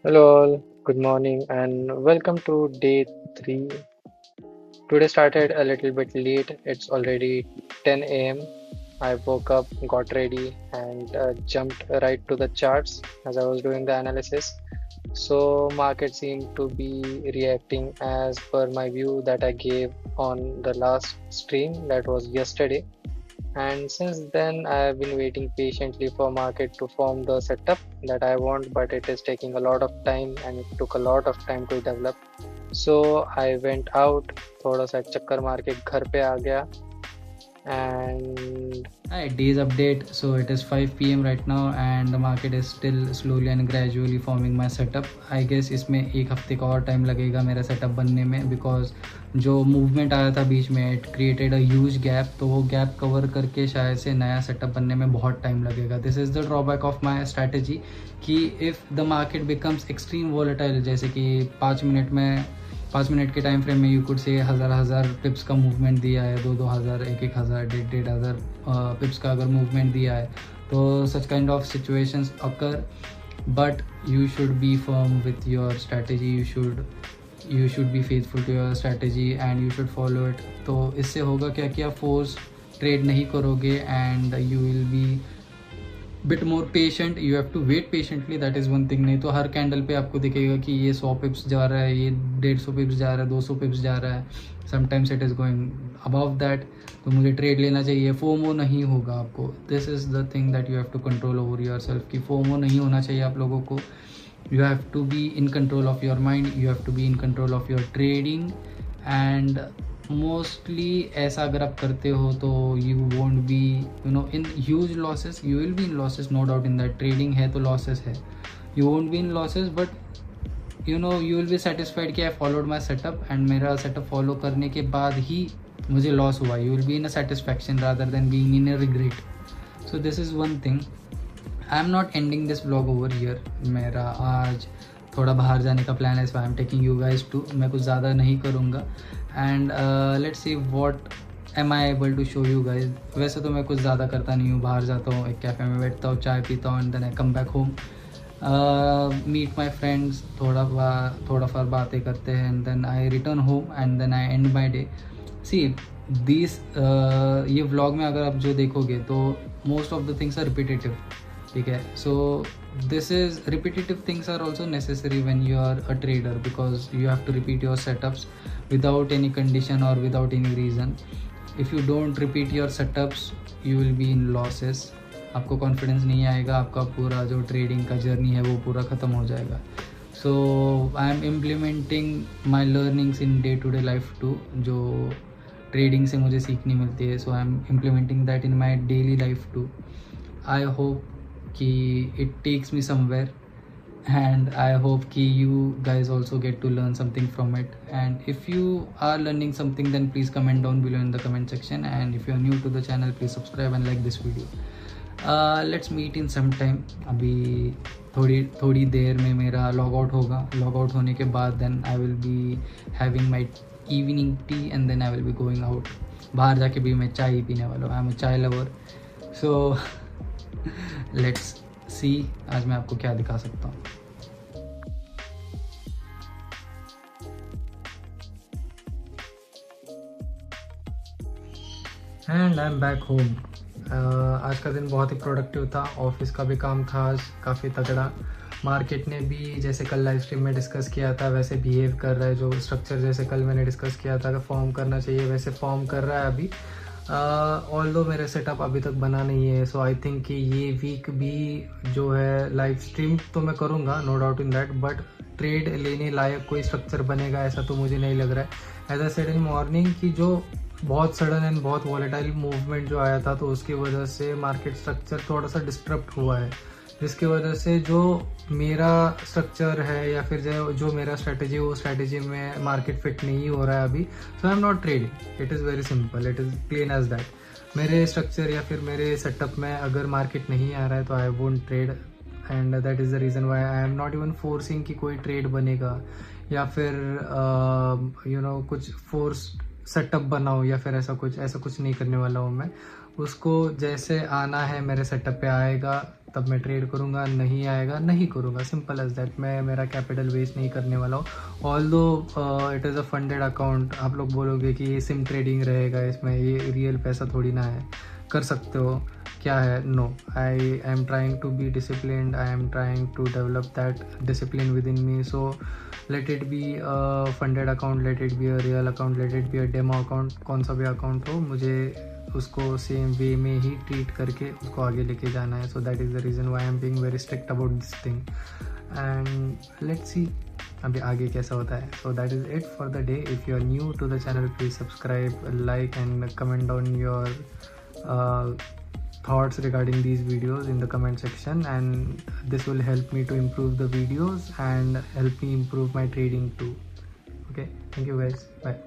Hello all, good morning and welcome to day 3. Today started a little bit late. It's already 10 a.m. I woke up, got ready and jumped right to the charts as I was doing the analysis. So market seemed to be reacting as per my view that I gave on the last stream that was yesterday. And since then, I have been waiting patiently for market to form the setup that I want, but it is taking a lot of time and it took a lot of time to develop. So I went out, थोड़ा सा चक्कर मार के घर पे आ गया and Hi, days update. So it is 5 p.m. right now and the market is still slowly and gradually forming my setup. I guess इसमें एक हफ्ते का और टाइम लगेगा मेरा सेटअप बनने में बिकॉज जो मूवमेंट आया था बीच में it created a huge gap, तो वो गैप कवर करके शायद से नया सेटअप बनने में बहुत टाइम लगेगा. This is the drawback of my strategy कि if the market becomes extreme volatile, जैसे कि 5 मिनट के टाइम फ्रेम में यू कुड से हज़ार पिप्स का मूवमेंट दिया है, 2-2 हज़ार, 1-1 हज़ार, 1,500 पिप्स का अगर मूवमेंट दिया है, तो such kind of situations occur. But you should be firm with your strategy, you should be faithful to your strategy and you should follow it. तो इससे होगा क्या कि आप फोर्स ट्रेड नहीं करोगे and you will be bit more patient. You have to wait patiently, that is one thing. नहीं तो हर कैंडल पे आपको दिखेगा कि ये 100 पिप्स जा रहा है, ये 150 पिप्स जा रहा है, 200 पिप्स जा रहा है, sometimes it is going above that. तो मुझे ट्रेड लेना चाहिए. फोमो नहीं होगा आपको. This is the thing that you have to control over your self कि फोमो नहीं होना चाहिए आप लोगों को. You have to be in control of your mind, you have to be in control of your trading and mostly ऐसा अगर आप करते हो तो you won't be in huge losses. You will be in losses, no doubt in that. Trading है तो losses है. You won't be in losses but you will be satisfied कि I followed my setup and मेरा setup follow करने के बाद ही मुझे लॉस हुआ. You will be in a satisfaction rather than being in a regret. So this is one thing. I am not ending this blog over here. मेरा आज थोड़ा बाहर जाने का प्लान है, so I am taking you guys too. मैं कुछ ज़्यादा नहीं करूँगा and let's see what am I able to show you guys. वैसे तो मैं कुछ ज़्यादा करता नहीं हूँ. बाहर जाता हूँ, एक कैफ़े में बैठता हूँ, चाय पीता हूँ and then I come back home, meet my friends, थोड़ा फार बातें करते हैं and then I return home and then I end my day. See this ये व्लॉग में अगर आप जो देखोगे तो most of the things are repetitive. ठीक है. So this is repetitive things are also necessary when you are a trader because you have to repeat your setups without any condition or without any reason. If you don't repeat your setups you will be in losses. आपको confidence नहीं आएगा, आपका पूरा जो trading का journey है वो पूरा ख़त्म हो जाएगा. So I am implementing my learnings in day to day life too, जो ट्रेडिंग से मुझे सीखनी मिलती है. So I am implementing that in my daily life too. I hope कि it takes me somewhere and I hope कि you guys also get to learn something from it. And if you are learning something then please comment down below in the comment section, and if you are new to the channel please subscribe and like this video. Let's meet in some time. अभी थोड़ी देर में मेरा log out होगा. Log out होने के बाद then I will be having my evening tea and then I will be going out. बाहर जाके भी मैं चाय ही पीने वाला हूँ. आई एम अ चाय लवर. सो लेट्स सी आज मैं आपको क्या दिखा सकता हूँ. And I am back home. आज का दिन बहुत ही प्रोडक्टिव था. ऑफिस का भी काम था आज काफ़ी तगड़ा. मार्केट ने भी जैसे कल लाइव स्ट्रीम में डिस्कस किया था वैसे बिहेव कर रहा है. जो स्ट्रक्चर जैसे कल मैंने डिस्कस किया था कि फॉर्म करना चाहिए वैसे फॉर्म कर रहा है अभी. ऑल्दो मेरा सेटअप अभी तक बना नहीं है. सो आई थिंक कि ये वीक भी जो है लाइव स्ट्रीम तो मैं करूँगा, no doubt in that, but trade लेने लायक कोई स्ट्रक्चर बनेगा ऐसा तो मुझे नहीं लग रहा है. As a said in morning की जो बहुत सडन एंड बहुत वॉलेटाइल मूवमेंट जो आया था तो उसकी वजह से मार्केट स्ट्रक्चर थोड़ा सा डिस्टर्ब हुआ है, जिसकी वजह से जो मेरा स्ट्रक्चर है या फिर जो मेरा स्ट्रैटेजी है वो स्ट्रैटेजी में मार्केट फिट नहीं हो रहा है अभी. So I am not trading. It is very simple, it is plain as that. मेरे स्ट्रक्चर या फिर मेरे सेटअप में अगर मार्केट नहीं आ रहा है तो I won't trade and that is the reason why I am not even forcing कि कोई ट्रेड बनेगा या फिर कुछ फोर्स सेटअप बनाओ या फिर ऐसा कुछ नहीं करने वाला हूँ मैं. उसको जैसे आना है मेरे सेटअप पे आएगा. तब मैं ट्रेड करूँगा, नहीं आएगा नहीं करूँगा, सिंपल एज दैट। मैं मेरा कैपिटल वेस्ट नहीं करने वाला हूँ। Although it is a funded account, आप लोग बोलोगे कि ये सिम ट्रेडिंग रहेगा, इसमें ये रियल पैसा थोड़ी ना है, कर सकते हो, क्या है, no. I am trying to be disciplined, I am trying to develop that discipline within me. So let it be a funded account, let it be a real account, let it be a demo account, कौन सा भी account हो, मुझे उसको same way में ही treat करके उसको आगे लेके जाना है। So that is the reason why I am being very strict about this thing, and let's see अभी आगे कैसा होता है। So that is it for the day. If you are new to the channel, please subscribe, like and comment down your thoughts regarding these videos in the comment section, and this will help me to improve the videos and help me improve my trading too. Okay, thank you guys, bye.